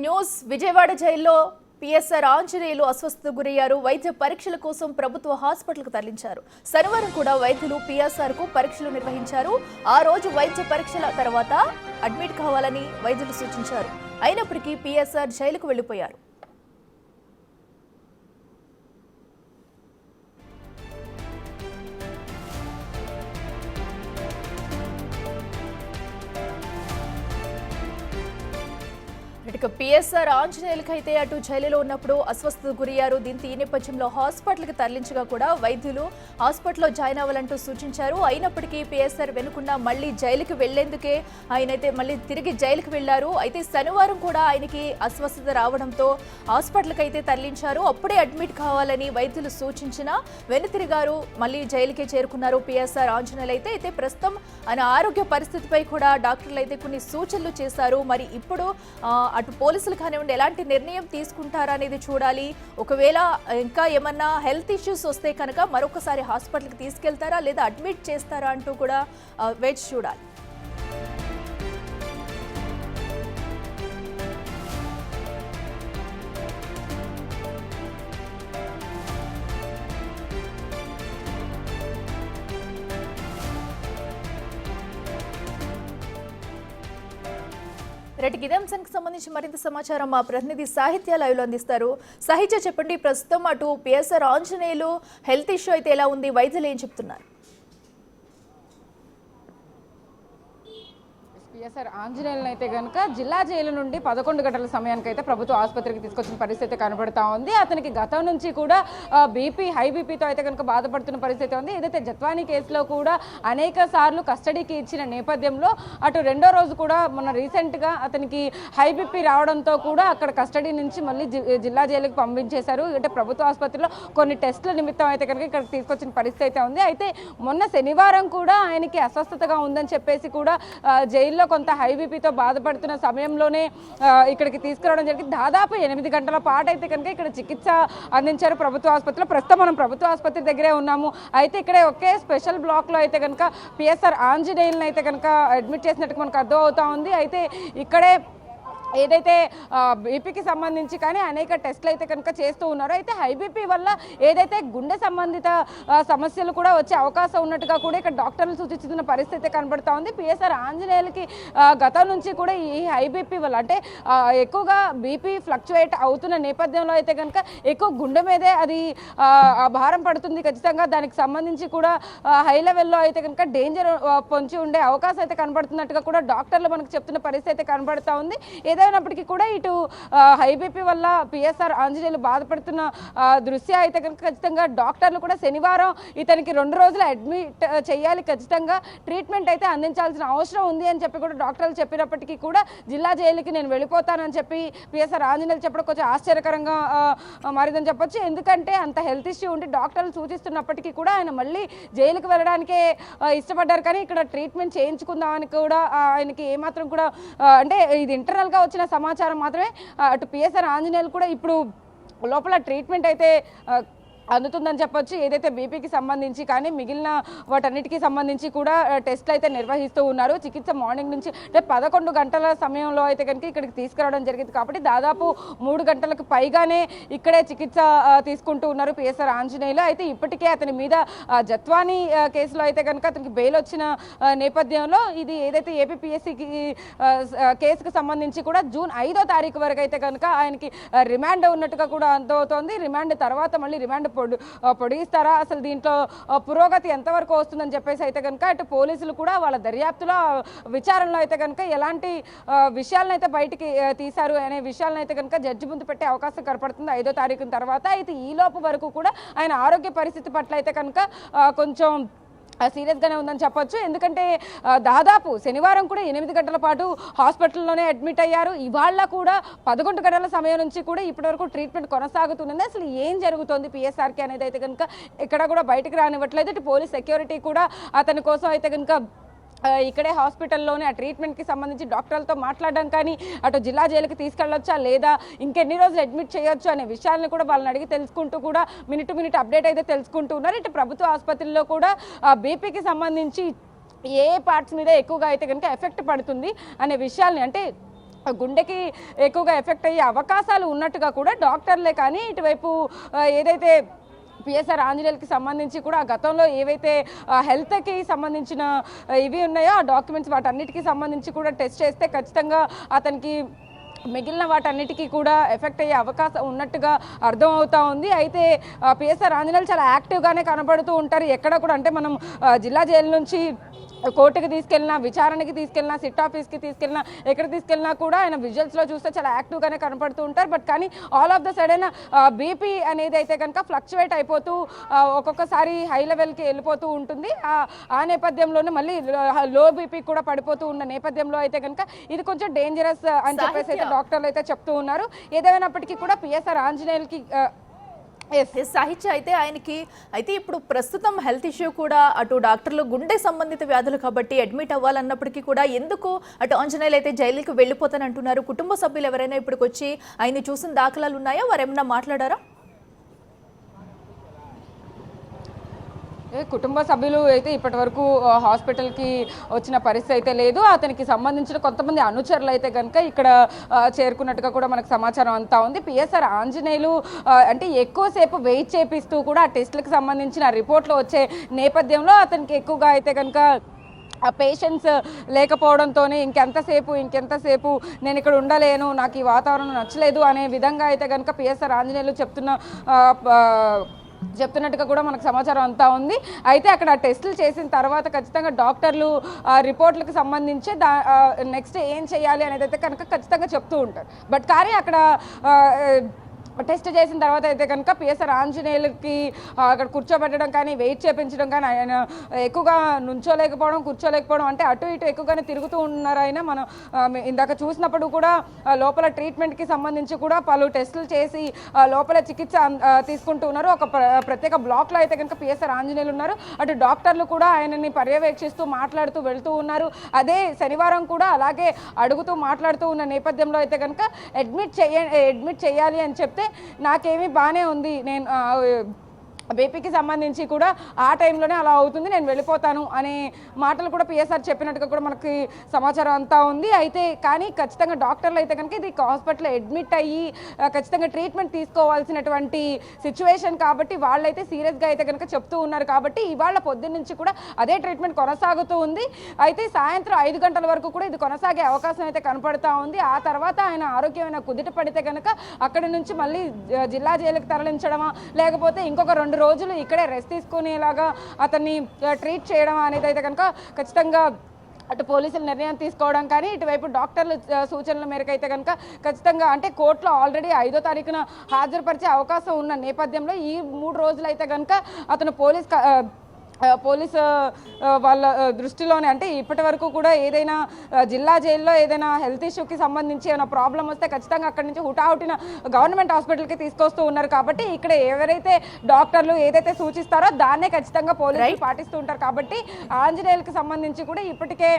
News Vijayawada జైల్లో PSR Anjaneyulu అస్వస్థతకు గురయ్యారు. వైద్య పరీక్షల కోసం ప్రభుత్వ హాస్పిటల్కు తరలించారు. శనివారం కూడా వైద్యులు పిఎస్ఆర్ కు పరీక్షలు నిర్వహించారు. ఆ రోజు వైద్య పరీక్షల తర్వాత అడ్మిట్ కావాలని వైద్యులు సూచించారు. అయినప్పటికీ పిఎస్ఆర్ జైలుకు వెళ్లిపోయారు. పిఎస్ఆర్ ఆంజనేయులకైతే అటు జైలులో ఉన్నప్పుడు అస్వస్థతకు గురయ్యారు. దీంతో ఈ నేపథ్యంలో హాస్పిటల్కి తరలించగా కూడా వైద్యులు హాస్పిటల్లో జాయిన్ అవ్వాలంటూ సూచించారు. అయినప్పటికీ పిఎస్ఆర్ వెనుకుండా మళ్లీ జైలుకి వెళ్లేందుకే ఆయనైతే మళ్లీ తిరిగి జైలుకి వెళ్లారు. అయితే శనివారం కూడా ఆయనకి అస్వస్థత రావడంతో హాస్పిటల్కి అయితే తరలించారు. అప్పుడే అడ్మిట్ కావాలని వైద్యులు సూచించినా వెనుతిరిగారు. మళ్లీ జైలుకే చేరుకున్నారు పిఎస్ఆర్ ఆంజనేయులు. అయితే ప్రస్తుతం ఆయన ఆరోగ్య పరిస్థితిపై కూడా డాక్టర్లు అయితే కొన్ని సూచనలు చేశారు. మరి ఇప్పుడు అటు పోలీసులు కానివ్వండి ఎలాంటి నిర్ణయం తీసుకుంటారా అనేది చూడాలి. ఒకవేళ ఇంకా ఏమన్నా హెల్త్ ఇష్యూస్ వస్తే కనుక మరొకసారి హాస్పిటల్కి తీసుకెళ్తారా లేదా అడ్మిట్ చేస్తారా అంటూ కూడా వేచి చూడాలి. రేటికి ఇదే అంశానికి సంబంధించి మరింత సమాచారం మా ప్రతినిధి సాహిత్య లైవ్లో అందిస్తారు. సాహిత్య చెప్పండి, ప్రస్తుతం అటు పిఎస్ఆర్ ఆంజనేయులు హెల్త్ ఇష్యూ అయితే ఎలా ఉంది, వైద్యులు ఏం చెప్తున్నారు? పిఎస్ఆర్ ఆంజనేయులను అయితే కనుక జిల్లా జైలు నుండి 11 గంటల సమయానికి అయితే ప్రభుత్వ ఆసుపత్రికి తీసుకొచ్చిన పరిస్థితి కనబడతా ఉంది. అతనికి గతం నుంచి కూడా హై బీపీతో అయితే కనుక బాధపడుతున్న పరిస్థితి ఉంది. ఏదైతే జత్వానీ కేసులో కూడా అనేక సార్లు కస్టడీకి ఇచ్చిన నేపథ్యంలో అటు రెండో రోజు కూడా మొన్న రీసెంట్గా అతనికి హై బీపీ రావడంతో కూడా అక్కడ కస్టడీ నుంచి మళ్ళీ జిల్లా జైలుకి పంపించేశారు. అంటే ప్రభుత్వ ఆసుపత్రిలో కొన్ని టెస్టుల నిమిత్తం అయితే కనుక ఇక్కడికి తీసుకొచ్చిన పరిస్థితి అయితే ఉంది. అయితే మొన్న శనివారం కూడా ఆయనకి అస్వస్థతగా ఉందని చెప్పేసి కూడా జైల్లో కొంత హై బీపీతో బాధపడుతున్న సమయంలోనే ఇక్కడికి తీసుకురావడం జరిగింది. దాదాపు 8 గంటల పాటు అయితే కనుక ఇక్కడ చికిత్స అందించారు ప్రభుత్వ ఆసుపత్రిలో. ప్రస్తుతం మనం ప్రభుత్వ ఆసుపత్రి దగ్గరే ఉన్నాము. అయితే ఇక్కడే ఒకే స్పెషల్ బ్లాక్లో అయితే కనుక పిఎస్ఆర్ ఆంజనేయులను అయితే కనుక అడ్మిట్ చేసినట్టు మనకు అర్థం అవుతా ఉంది. అయితే ఇక్కడే ఏదైతే బీపీకి సంబంధించి కానీ అనేక టెస్టులు అయితే కనుక చేస్తూ ఉన్నారు. అయితే హై బీపీ వల్ల ఏదైతే గుండె సంబంధిత సమస్యలు కూడా వచ్చే అవకాశం ఉన్నట్టుగా కూడా ఇక్కడ డాక్టర్లు సూచిస్తున్న పరిస్థితి కనబడతా ఉంది. పిఎస్ఆర్ ఆంజనేయులకి గతం నుంచి కూడా ఈ హై బీపీ వల్ల అంటే ఎక్కువగా బీపీ ఫ్లక్చువేట్ అవుతున్న నేపథ్యంలో అయితే కనుక ఎక్కువ గుండె మీదే అది భారం పడుతుంది. ఖచ్చితంగా దానికి సంబంధించి కూడా హై లెవెల్లో అయితే కనుక డేంజర్ పొంచి ఉండే అవకాశం అయితే కనబడుతున్నట్టుగా కూడా డాక్టర్లు మనకు చెప్తున్న పరిస్థితి అయితే కనబడతా ఉంది. ఏదైనప్పటికీ కూడా ఇటు హై బీపీ వల్ల పిఎస్ఆర్ ఆంజనేయులు బాధపడుతున్న దృశ్యం అయితే కనుక ఖచ్చితంగా డాక్టర్లు కూడా శనివారం ఇతనికి 2 రోజులు అడ్మిట్ చేయాలి, ఖచ్చితంగా ట్రీట్మెంట్ అయితే అందించాల్సిన అవసరం ఉంది అని చెప్పి కూడా డాక్టర్లు చెప్పినప్పటికీ కూడా జిల్లా జైలుకి నేను వెళ్ళిపోతానని చెప్పి పిఎస్ఆర్ ఆంజనేయులు చెప్పడం కొంచెం ఆశ్చర్యకరంగా మారిందని చెప్పొచ్చు. ఎందుకంటే అంత హెల్త్ ఇష్యూ ఉండి డాక్టర్లు సూచిస్తున్నప్పటికీ కూడా ఆయన మళ్ళీ జైలుకి వెళ్ళడానికే ఇష్టపడ్డారు. కానీ ఇక్కడ ట్రీట్మెంట్ చేయించుకుందామని కూడా ఆయనకి ఏమాత్రం కూడా అంటే ఇది ఇంటర్నల్గా వచ్చిన సమాచారం మాత్రమే. అటు పిఎస్ఆర్ ఆంజనేయులు కూడా ఇప్పుడు లోపల ట్రీట్మెంట్ అయితే అందుతుందని చెప్పొచ్చు. ఏదైతే బీపీకి సంబంధించి కానీ మిగిలిన వాటన్నిటికీ సంబంధించి కూడా టెస్ట్లు అయితే నిర్వహిస్తూ ఉన్నారు. చికిత్స మార్నింగ్ నుంచి అంటే 11 గంటల సమయంలో అయితే కనుక ఇక్కడికి తీసుకురావడం జరిగింది. కాబట్టి దాదాపు 3 గంటలకు పైగానే ఇక్కడే చికిత్స తీసుకుంటూ ఉన్నారు పిఎస్ఆర్ ఆంజనేయులు. అయితే ఇప్పటికే అతని మీద జత్వానీ కేసులో అయితే కనుక అతనికి బెయిల్ వచ్చిన నేపథ్యంలో ఇది ఏదైతే ఏపీపీఎస్సీకి కేసుకు సంబంధించి కూడా జూన్ 5వ తారీఖు వరకు అయితే కనుక ఆయనకి రిమాండ్ ఉన్నట్టుగా కూడా అర్థమవుతోంది. రిమాండ్ తర్వాత మళ్ళీ రిమాండ్ పొడిగిస్తారా, అసలు దీంట్లో పురోగతి ఎంతవరకు వస్తుందని చెప్పేసి అయితే కనుక అటు పోలీసులు కూడా వాళ్ళ దర్యాప్తులో విచారణలో అయితే కనుక ఎలాంటి విషయాలను అయితే బయటికి తీశారు అనే విషయాలను అయితే కనుక జడ్జి ముందు పెట్టే అవకాశం కనపడుతుంది 5వ తారీఖు తర్వాత. అయితే ఈ లోపు వరకు కూడా ఆయన ఆరోగ్య పరిస్థితి పట్ల అయితే కనుక కొంచెం సీరియస్గానే ఉందని చెప్పొచ్చు. ఎందుకంటే దాదాపు శనివారం కూడా 8 గంటల పాటు హాస్పిటల్లోనే అడ్మిట్ అయ్యారు. ఇవాళ కూడా 11 గంటల సమయం నుంచి కూడా ఇప్పటివరకు ట్రీట్మెంట్ కొనసాగుతుంది. అసలు ఏం జరుగుతుంది పిఎస్ఆర్కి అనేది అయితే కనుక ఇక్కడ కూడా బయటకు రానివ్వట్లేదు. ఇటు పోలీస్ సెక్యూరిటీ కూడా అతని కోసం అయితే కనుక ఇక్కడే హాస్పిటల్లోనే ఆ ట్రీట్మెంట్కి సంబంధించి డాక్టర్లతో మాట్లాడడం కానీ అటు జిల్లా జైలుకి తీసుకెళ్ళొచ్చా లేదా ఇంకెన్ని రోజులు అడ్మిట్ చేయొచ్చు అనే విషయాలను కూడా వాళ్ళని అడిగి తెలుసుకుంటూ కూడా మినిట్ అప్డేట్ అయితే తెలుసుకుంటూ ఉన్నారు. ఇటు ప్రభుత్వ ఆసుపత్రిలో కూడా బీపీకి సంబంధించి ఏ పార్ట్స్ మీద ఎక్కువగా అయితే కనుక ఎఫెక్ట్ పడుతుంది అనే విషయాల్ని అంటే గుండెకి ఎక్కువగా ఎఫెక్ట్ అయ్యే అవకాశాలు ఉన్నట్టుగా కూడా డాక్టర్లే కానీ ఇటువైపు ఏదైతే పిఎస్ఆర్ ఆంజనేయులకి సంబంధించి కూడా గతంలో ఏవైతే హెల్త్కి సంబంధించిన ఇవి ఉన్నాయో ఆ డాక్యుమెంట్స్ వాటన్నిటికీ సంబంధించి కూడా టెస్ట్ చేస్తే ఖచ్చితంగా అతనికి మిగిలిన వాటన్నిటికీ కూడా ఎఫెక్ట్ అయ్యే అవకాశం ఉన్నట్టుగా అర్థం అవుతా ఉంది. అయితే పిఎస్ఆర్ ఆంజనేయులు చాలా యాక్టివ్గానే కనబడుతూ ఉంటారు. ఎక్కడ కూడా అంటే మనం జిల్లా జైలు నుంచి కోర్టుకి తీసుకెళ్ళినా, విచారణకి తీసుకెళ్ళినా, సిట్ ఆఫీస్కి తీసుకెళ్ళినా, ఎక్కడ తీసుకెళ్ళినా కూడా ఆయన విజువల్స్లో చూస్తే చాలా యాక్టివ్గానే కనపడుతూ ఉంటారు. బట్ కానీ all of the sudden BP అనేది అయితే కనుక ఫ్లక్చువేట్ అయిపోతూ ఒక్కొక్కసారి హై లెవెల్కి వెళ్ళిపోతూ ఉంటుంది. ఆ నేపథ్యంలోనే మళ్ళీ లో బీపీ కూడా పడిపోతూ ఉన్న నేపథ్యంలో అయితే కనుక ఇది కొంచెం డేంజరస్ అని చెప్పేసి అయితే డాక్టర్లు అయితే చెప్తూ ఉన్నారు. ఏదేమైనప్పటికీ కూడా పిఎస్ఆర్ ఆంజనేయులకి సాహిత్య అయితే ఆయనకి అయితే ఇప్పుడు ప్రస్తుతం హెల్త్ ఇష్యూ కూడా అటు డాక్టర్లు గుండె సంబంధిత వ్యాధులు కాబట్టి అడ్మిట్ అవ్వాలన్నప్పటికీ కూడా ఎందుకు అటు ఆంజనేయులు అయితే జైలుకి వెళ్ళిపోతానంటున్నారు. కుటుంబ సభ్యులు ఎవరైనా ఇప్పటికి వచ్చి ఆయన్ని చూసిన దాఖలాలు ఉన్నాయా? వారేమన్నా మాట్లాడారా? కుటుంబ సభ్యులు అయితే ఇప్పటి వరకు హాస్పిటల్కి వచ్చిన పరిస్థితి అయితే లేదు. అతనికి సంబంధించిన కొంతమంది అనుచరులు అయితే కనుక ఇక్కడ చేరుకున్నట్టుగా కూడా మనకు సమాచారం అంతా ఉంది. పిఎస్ఆర్ ఆంజనేయులు అంటే ఎక్కువసేపు వెయిట్ చేపిస్తూ కూడా ఆ టెస్టులకు సంబంధించిన రిపోర్ట్లు వచ్చే నేపథ్యంలో అతనికి ఎక్కువగా అయితే కనుక ఆ పేషెన్స్ లేకపోవడంతోనే ఇంకెంతసేపు నేను ఇక్కడ ఉండలేను, నాకు ఈ వాతావరణం నచ్చలేదు అనే విధంగా అయితే కనుక పిఎస్ఆర్ ఆంజనేయులు చెప్తున్నట్టుగా కూడా మనకు సమాచారం అంతా ఉంది. అయితే అక్కడ టెస్టులు చేసిన తర్వాత ఖచ్చితంగా డాక్టర్లు రిపోర్ట్లకు సంబంధించి నెక్స్ట్ ఏం చేయాలి అనేది అయితే కనుక ఖచ్చితంగా చెప్తూ ఉంటారు. బట్ కానీ అక్కడ టెస్ట్ చేసిన తర్వాత అయితే కనుక పిఎస్ఆర్ ఆంజనేయులకి అక్కడ కూర్చోబెట్టడం కానీ, వెయిట్ చేయించడం కానీ, ఆయన ఎక్కువగా కూర్చోలేకపోవడం అంటే అటు ఇటు ఎక్కువగానే తిరుగుతూ ఉన్నారు. ఆయన మనం ఇందాక చూసినప్పుడు కూడా లోపల ట్రీట్మెంట్కి సంబంధించి కూడా పలు టెస్టులు చేసి లోపల చికిత్స తీసుకుంటూ ఉన్నారు. ఒక ప్రత్యేక బ్లాక్లో అయితే కనుక పిఎస్ఆర్ ఆంజనేయులు ఉన్నారు. అటు డాక్టర్లు కూడా ఆయనని పర్యవేక్షిస్తూ మాట్లాడుతూ వెళ్తూ ఉన్నారు. అదే శనివారం కూడా అలాగే అడుగుతూ మాట్లాడుతూ ఉన్న నేపథ్యంలో అయితే కనుక అడ్మిట్ చేయాలి అని చెప్తే నాకేమీ బాగానే ఉంది, నేను బీపీకి సంబంధించి కూడా ఆ టైంలోనే అలా అవుతుంది, నేను వెళ్ళిపోతాను అనే మాటలు కూడా పిఎస్ఆర్ చెప్పినట్టుగా కూడా మనకి సమాచారం అంతా ఉంది. అయితే కానీ ఖచ్చితంగా డాక్టర్లు అయితే కనుక ఇది హాస్పిటల్లో అడ్మిట్ అయ్యి ఖచ్చితంగా ట్రీట్మెంట్ తీసుకోవాల్సినటువంటి సిచ్యువేషన్ కాబట్టి వాళ్ళైతే సీరియస్గా అయితే కనుక చెప్తూ ఉన్నారు. కాబట్టి ఇవాళ పొద్దున్న నుంచి కూడా అదే ట్రీట్మెంట్ కొనసాగుతూ ఉంది. అయితే సాయంత్రం 5 గంటల వరకు కూడా ఇది కొనసాగే అవకాశం అయితే కనపడతా ఉంది. ఆ తర్వాత ఆయన ఆరోగ్యమైన కుదిట పడితే కనుక అక్కడి నుంచి మళ్ళీ జిల్లా జైలుకి తరలించడమా, లేకపోతే ఇంకొక 2 రోజులు ఇక్కడే రెస్ట్ తీసుకునేలాగా అతన్ని ట్రీట్ చేయడం అనేది అయితే కనుక ఖచ్చితంగా అటు పోలీసులు నిర్ణయం తీసుకోవడం కానీ, ఇటువైపు డాక్టర్ల సూచనల మేరకు అయితే కనుక ఖచ్చితంగా అంటే కోర్టులో ఆల్రెడీ 5వ తారీఖున హాజరుపరిచే అవకాశం ఉన్న నేపథ్యంలో ఈ 3 రోజులు అయితే కనుక అతను పోలీసు వాళ్ళ దృష్టిలోనే అంటే ఇప్పటి వరకు కూడా ఏదైనా జిల్లా జైల్లో ఏదైనా హెల్త్ ఇష్యూకి సంబంధించి ఏమైనా ప్రాబ్లం వస్తే ఖచ్చితంగా అక్కడి నుంచి హుటాహుటిన గవర్నమెంట్ హాస్పిటల్కి తీసుకొస్తూ ఉన్నారు. కాబట్టి ఇక్కడ ఎవరైతే డాక్టర్లు ఏదైతే సూచిస్తారో దాన్నే ఖచ్చితంగా పోలీసులు పాటిస్తూ ఉంటారు. కాబట్టి ఆంజనేయులకి సంబంధించి కూడా ఇప్పటికే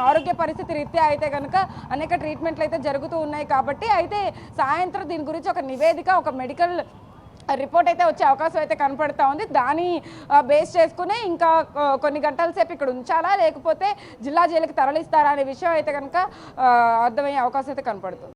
ఆరోగ్య పరిస్థితి రీత్యా అయితే కనుక అనేక ట్రీట్మెంట్లు అయితే జరుగుతూ ఉన్నాయి. కాబట్టి అయితే సాయంత్రం దీని గురించి ఒక నివేదిక, ఒక మెడికల్ రిపోర్ట్ అయితే వచ్చే అవకాశం అయితే కనపడతా ఉంది. దాన్ని బేస్ చేసుకునే ఇంకా కొన్ని గంటల సేపు ఇక్కడ ఉంచాలా, లేకపోతే జిల్లా జైలుకి తరలిస్తారా అనే విషయం అయితే కనుక అర్థమయ్యే అవకాశం అయితే కనపడుతుంది.